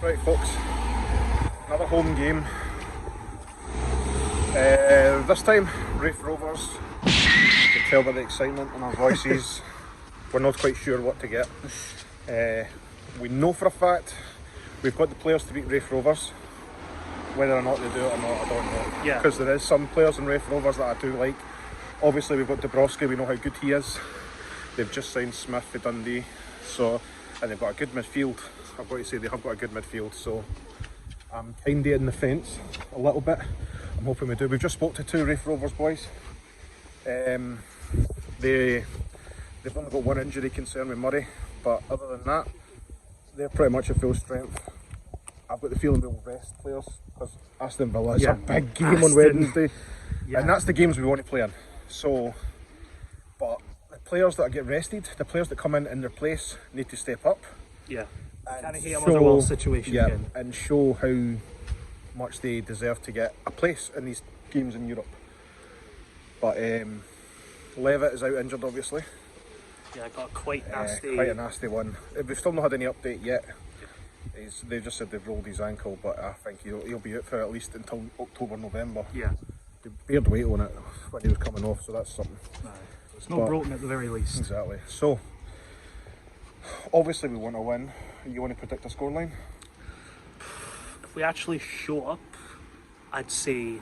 Right folks, another home game. This time, Raith Rovers. You can tell by the excitement in our voices, we're not quite sure what to get. We know for a fact we've got the players to beat Raith Rovers. Whether or not they do it or not, I don't know. Yeah. Because there is some players in Raith Rovers that I do like. Obviously we've got Dabrowski, we know how good he is. They've just signed Smith for Dundee, and they've got a good midfield. I've got to say they have got a good midfield, so I'm kind of in the fence a little bit. I'm hoping we do. We've just spoke to two Raith Rovers boys. They've only got one injury concern with Murray, but other than that, they're pretty much at full strength. I've got the feeling they'll rest players because Aston Villa is a big game on Wednesday, and that's the games we want to play in. So, but the players that get rested, the players that come in their place, need to step up. Yeah. Kind of Show, Motherwell situation again. And show how much they deserve to get a place in these games in Europe. But Levitt is out injured, obviously. Yeah, got quite nasty. Quite a nasty one. We've still not had any update yet. They've just said they've rolled his ankle, but I think he'll be out for at least until October, November. Yeah. They bared weight on it when he was coming off, so that's something. It's not broken at the very least. Exactly. So, obviously we want to win. You want to predict a scoreline? If we actually show up, I'd say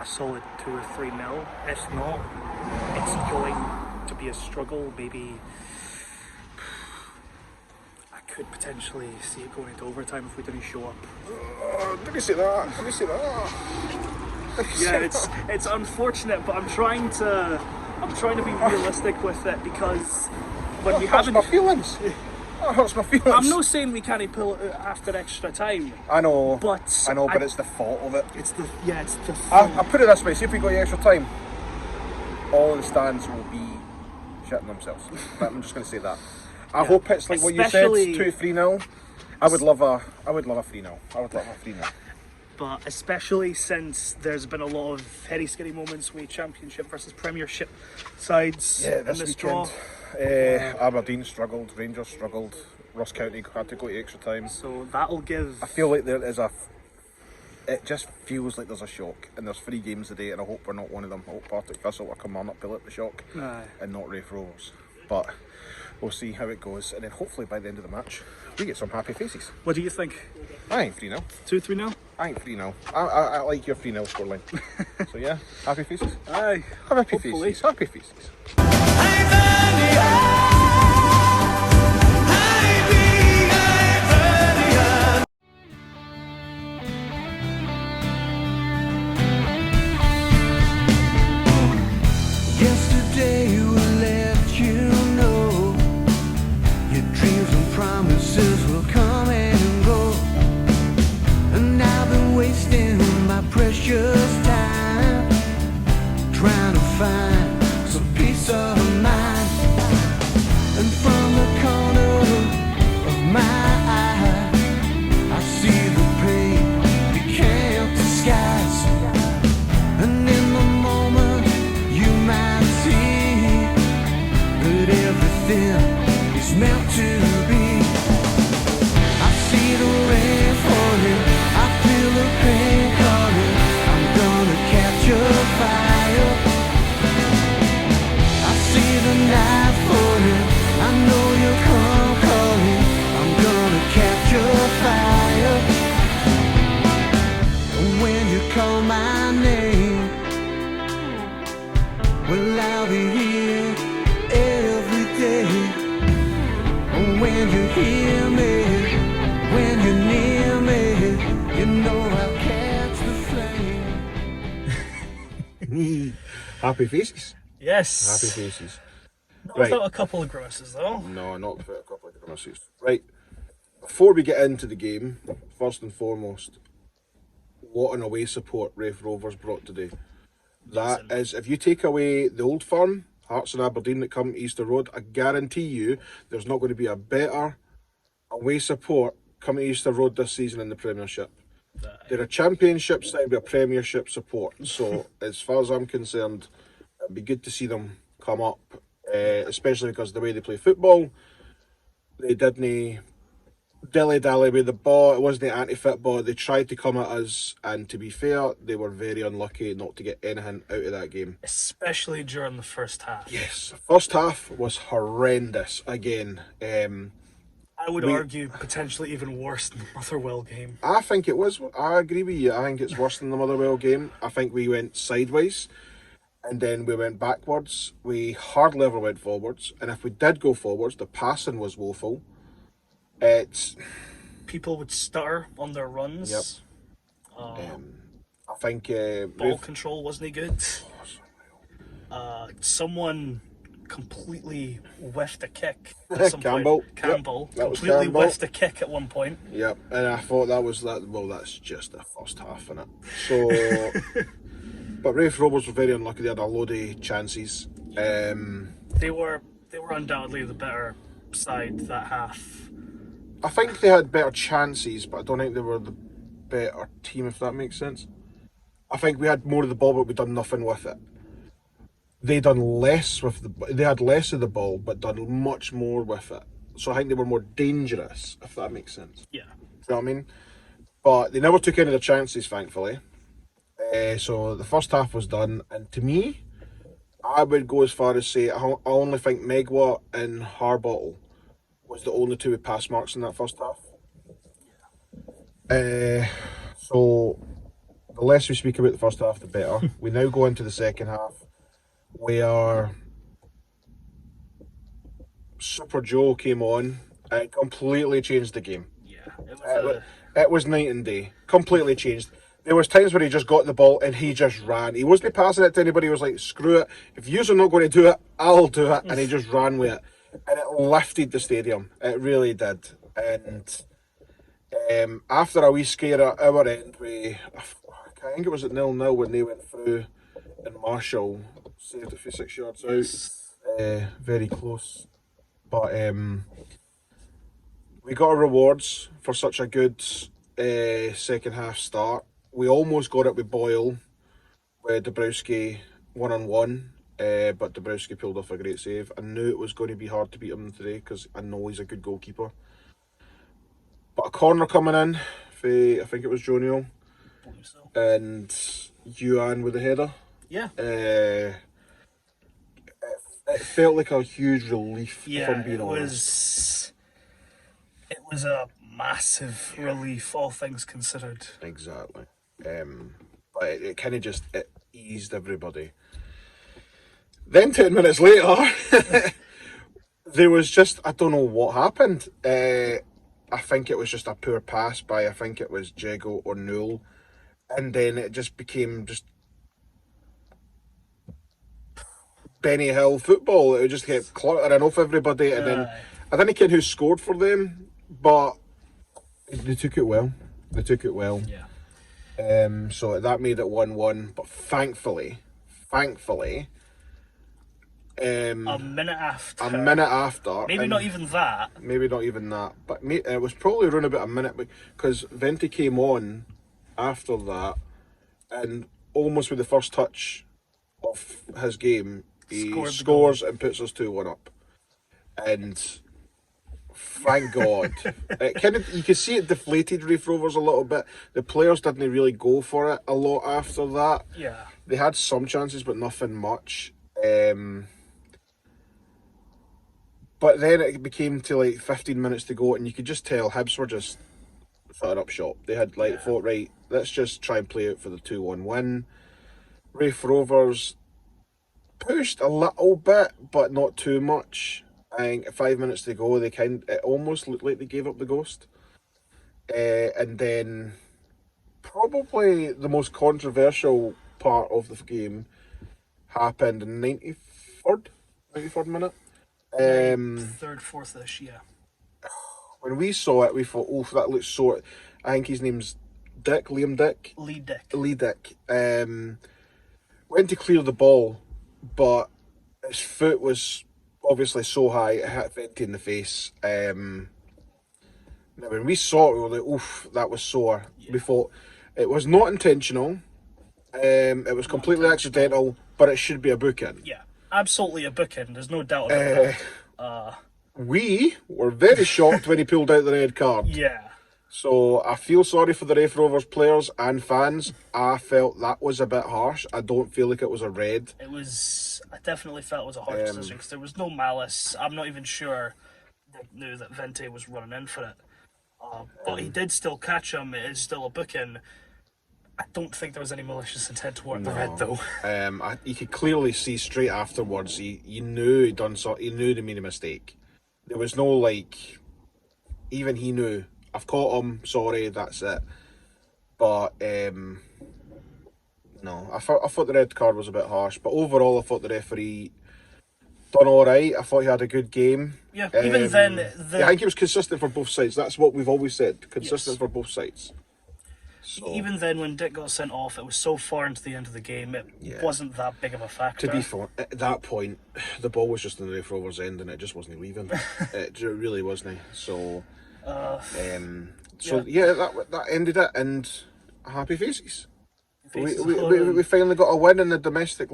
a solid 2 or 3-0. If not, it's going to be a struggle. Maybe I could potentially see it going into overtime if we didn't show up. Did you see that? Did you see that? Yeah, it's unfortunate, but I'm trying to be realistic with it because when we haven't. My feelings. That hurts my feelings. I'm not saying we can't pull it after extra time. I know, but it's the fault of it. It's the I put it this way: see if we go to extra time, all the stands will be shitting themselves. I'm just going to say that. I hope it's like what you said, 2-3-0. I would love a 3-0. I would love a 3-0. But especially since there's been a lot of heady scary moments with Championship versus Premiership sides in this draw. Aberdeen struggled, Rangers struggled, Ross County had to go to extra time. So that'll give. I feel like there is it just feels like there's a shock, and there's 3 games a day, and I hope we're not one of them. I hope Partick Thistle or Kilmarnock pull up the shock, and not Raith Rovers. But we'll see how it goes, and then hopefully by the end of the match, we get some happy faces. What do you think? I think 3-0. 2-3-0? I think 3-0. I like your 3-0 scoreline. So yeah, happy faces. Aye. Happy faces. Happy faces. Yesterday will let you know your dreams and promises will come and go, and I've been wasting my precious time trying to find some peace of mind. And from the corner of my eye, I see the pain, the can't disguise. And in the moment, you might see that everything is meant to be. I see the rain falling, I feel the pain calling. I'm gonna catch a fire. I see the night falling, I know you come calling. I'm gonna catch a fire. And when you call my name, well, I'll be here every day. And when you hear me, when you're near me, you know I'll catch the flame. Happy faces. Yes. Happy faces. Not without a couple of grimaces though. No, not without a couple of grimaces. Right, before we get into the game, first and foremost, what an away support Raith Rovers brought today. That is, if you take away the Old Firm, Hearts and Aberdeen that come to Easter Road, I guarantee you there's not going to be a better away support coming to Easter Road this season in the Premiership. They're a Championship side with a Premiership support, so as far as I'm concerned, it'd be good to see them come up, especially because the way they play football, they didn't dilly-dally with the ball. It wasn't the anti-fit ball. They tried to come at us, and to be fair, they were very unlucky not to get anything out of that game. Especially during the first half. Yes, first half was horrendous again. I would argue potentially even worse than the Motherwell game. I think it was. I agree with you. I think it's worse than the Motherwell game. I think we went sideways, and then we went backwards. We hardly ever went forwards, and if we did go forwards, the passing was woeful. People would stutter on their runs. Yep. I think Ball control wasn't good. Someone completely whiffed a kick at some Campbell. Campbell Yep, that was completely Campbell. whiffed a kick at one point. Yep, and I thought that was that. Well, that's just the first half, innit? So, but Raith Rovers were very unlucky. They had a load of chances. They were undoubtedly the better side that half. I think they had better chances, but I don't think they were the better team, if that makes sense. I think we had more of the ball, but we done nothing with it. They done less with they had less of the ball, but done much more with it. So I think they were more dangerous, if that makes sense. Yeah. Do you know what I mean? But they never took any of their chances, thankfully. So the first half was done, and to me, I would go as far as say I only think Megwa and Harbottle was the only two with pass marks in that first half. So the less we speak about the first half, the better. We now go into the second half, where Super Joe came on and completely changed the game. Yeah, It was night and day. Completely changed. There was times where he just got the ball and he just ran. He wasn't passing it to anybody. He was like, screw it. If you're not going to do it, I'll do it. And he just ran with it. And it lifted the stadium. It really did. And after a wee scare at our end, I think it was at 0-0 when they went through and Marshall saved it for 6 yards out. Very close. But we got our rewards for such a good second half start. We almost got it with Boyle, with Dabrowski 1-on-1, but Dabrowski pulled off a great save. I knew it was going to be hard to beat him today because I know he's a good goalkeeper. But a corner coming in, I think it was Jonio, and Youan with the header. Yeah. It felt like a huge relief, if I'm being it honest. It was a massive relief, all things considered. Exactly. But it kind of just eased everybody. Then 10 minutes later, there was just, I don't know what happened. I think it was just a poor pass by, I think it was Jago or Newell. And then it just became just Benny Hill football. It just kept cluttering off everybody. And then I didn't care who scored for them, but they took it well. Yeah. So that made it 1-1. But thankfully, a minute after. Maybe not even that. But it was probably around about a minute because Vente came on after that, and almost with the first touch of his game, he scores and puts us 2-1 up. And thank God. You could see it deflated Raith Rovers a little bit. The players didn't really go for it a lot after that. Yeah. They had some chances, but nothing much. But then it became to like 15 minutes to go, and you could just tell Hibs were just setting up shop. They had thought, right, let's just try and play out for the 2-1 win. Raith Rovers pushed a little bit, but not too much. I think 5 minutes to go, it almost looked like they gave up the ghost. And then probably the most controversial part of the game happened in 93rd minute. Third, fourth-ish, yeah. When we saw it, we thought, oh, that looks so... I think his name's Liam Dick. Lee Dick. Went to clear the ball, but his foot was obviously so high, it hit Vente in the face. Now, when we saw it, we were like, oof, that was sore. Yeah. We thought it was not intentional. It was completely accidental, but it should be a booking. Yeah, absolutely a booking. There's no doubt about that. we were very shocked when he pulled out the red card. Yeah. So I feel sorry for the Raith Rovers players and fans. I felt that was a bit harsh. I don't feel like it was a red. It was. I definitely felt it was a harsh decision because there was no malice. I'm not even sure they knew that Vente was running in for it. But he did still catch him. It is still a booking. I don't think there was any malicious intent toward the red, though. You could clearly see straight afterwards. He knew he'd done so. He knew he made a mistake. There was no like. Even he knew. I've caught him. Sorry, that's it. But no, I thought the red card was a bit harsh. But overall, I thought the referee done all right. I thought he had a good game. Yeah, even then, I think he was consistent for both sides. That's what we've always said. Consistent for both sides. So, even then, when Dick got sent off, it was so far into the end of the game, it wasn't that big of a factor. To be fair, at that point, the ball was just in the Raith Rovers' end and it just wasn't leaving. It really wasn't. So, that ended it, and happy faces. We finally got a win in the domestic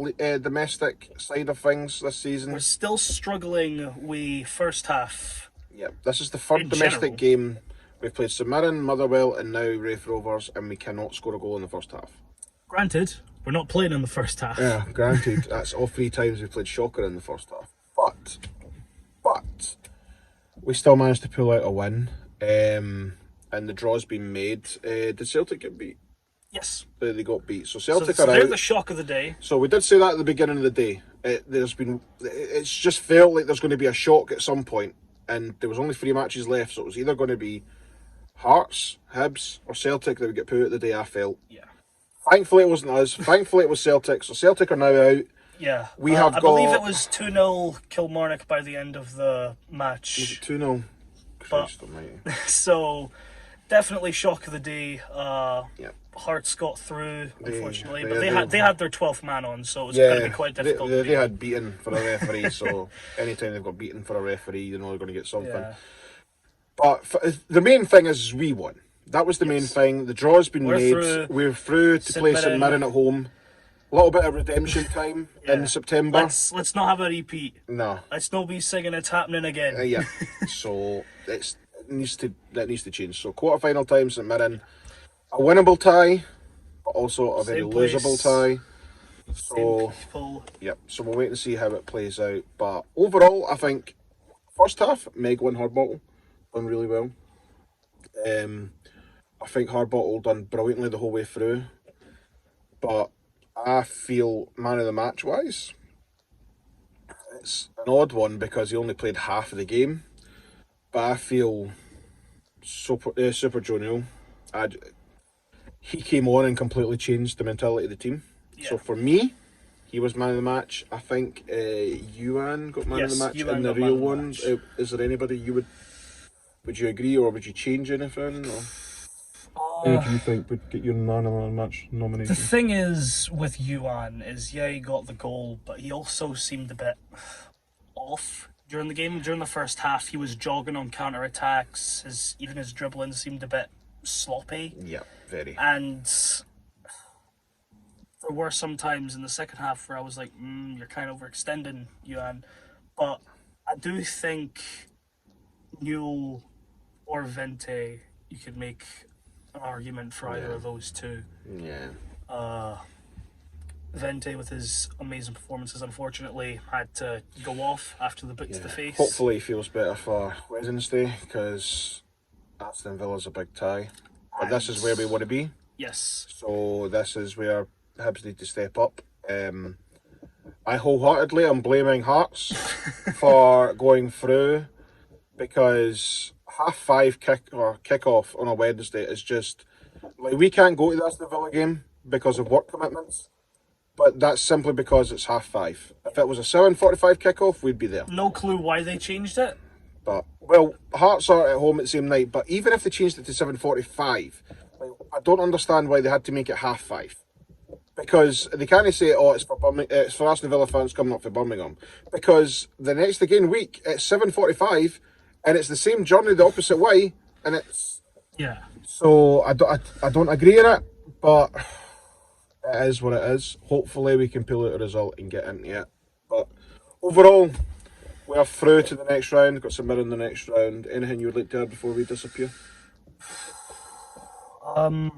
side of things this season. We're still struggling with first half. Yeah, this is the third domestic game. We've played St Mirren, Motherwell, and now Raith Rovers, and we cannot score a goal in the first half. Granted, we're not playing in the first half. Yeah, granted. That's all 3 times we played Shocker in the first half. But we still managed to pull out a win, and the draw's been made. Did Celtic get beat? Yes. They got beat. So Celtic so are they're out. the shock of the day. So we did say that at the beginning of the day. It's just felt like there's going to be a shock at some point, and there was only 3 matches left, so it was either going to be Hearts, Hibs, or Celtic that would get put out the day, I felt. Yeah. Thankfully it wasn't us. Thankfully it was Celtic. So Celtic are now out. Yeah. I believe it was 2-0 Kilmarnock by the end of the match. Was it 2-0? Christ almighty. So, definitely shock of the day. Yep. Hearts got through, unfortunately, but they had their 12th man on, so it was going to be quite difficult. They had beaten for a referee, so anytime they've got beaten for a referee, you know they're going to get something. Yeah. But the main thing is we won. That was the main thing. The draw's been made. We're through to play St Mirren at home. A little bit of redemption time in September. Let's not have a repeat. No. Let's not be singing "It's Happening Again." Yeah. So that needs to change. So quarter-final time, St Mirren, a winnable tie, but also a very losable tie. So So we'll wait and see how it plays out. But overall, I think first half, Meg won Hardbottle, done really well. I think Hardbottle done brilliantly the whole way through. But I feel man of the match wise, it's an odd one because he only played half of the game. But I feel Super Joe Newell. He came on and completely changed the mentality of the team. Yeah. So for me, he was man of the match. I think Youan got man of the match in the real one. Is there anybody would you agree, or would you change anything? Or? Who do you think would get your man of the match nomination? The thing is with Youan is, he got the goal, but he also seemed a bit off during the game. During the first half, he was jogging on counter-attacks. Even his dribbling seemed a bit sloppy. Yeah, very. And there were some times in the second half where I was like, you're kind of overextending, Youan. But I do think Newell or Vente, you could make an argument for either of those two. Yeah. Vente, with his amazing performances, unfortunately had to go off after the boot to the face. Hopefully he feels better for Wednesday, because Aston Villa's a big tie. But this is where we want to be. Yes. So this is where Hibs need to step up. I wholeheartedly am blaming Hearts for going through, because 5:30 kick-off on a Wednesday is just like, we can't go to the Aston Villa game because of work commitments, but that's simply because it's 5:30. If it was a 7:45 kick-off, we'd be there. No clue why they changed it. But Hearts are at home at the same night, but even if they changed it to 7:45, I don't understand why they had to make it 5:30. Because they can't say, it's for Aston Villa fans coming up for Birmingham. Because the next again week, it's 7:45, and it's the same journey the opposite way, and it's... Yeah. So I don't agree in it, but it is what it is. Hopefully we can pull out a result and get into it. But overall, We are through to the next round. Got some mirror in the next round. Anything you would like to add before we disappear? No.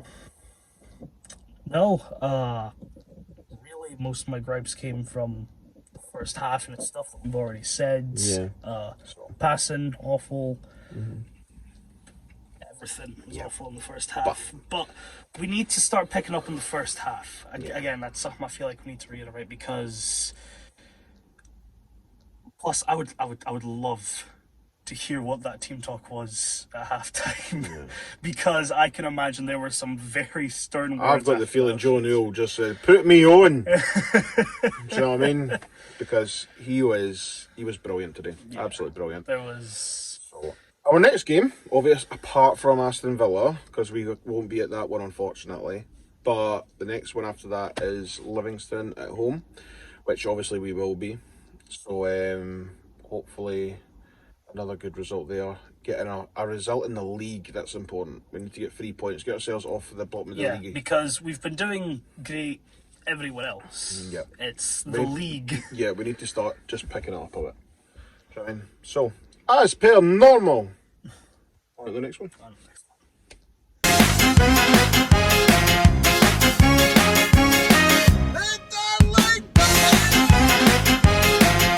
Really, most of my gripes came from the first half, and it's stuff that we've already said. Yeah. Passing, awful. Everything was awful in the first half. But we need to start picking up in the first half. Again, that's something I feel like we need to reiterate, because plus I would love to hear what that team talk was at halftime, because I can imagine there were some very stern words. I've got the feeling Joe Newell just said, "Put me on." Do you know what I mean? Because he was brilliant today. Yeah, absolutely brilliant. There was. So, our next game, obviously, apart from Aston Villa, because we won't be at that one unfortunately, but the next one after that is Livingston at home, which obviously we will be. So hopefully another good result there. Getting a result in the league, that's important. We need to get 3 points, get ourselves off the bottom of the league. Yeah, because we've been doing great everywhere else. Yeah. It's the league. Yeah, we need to start just picking it up a bit. Do you know what I mean? So, as per normal. On to the next one.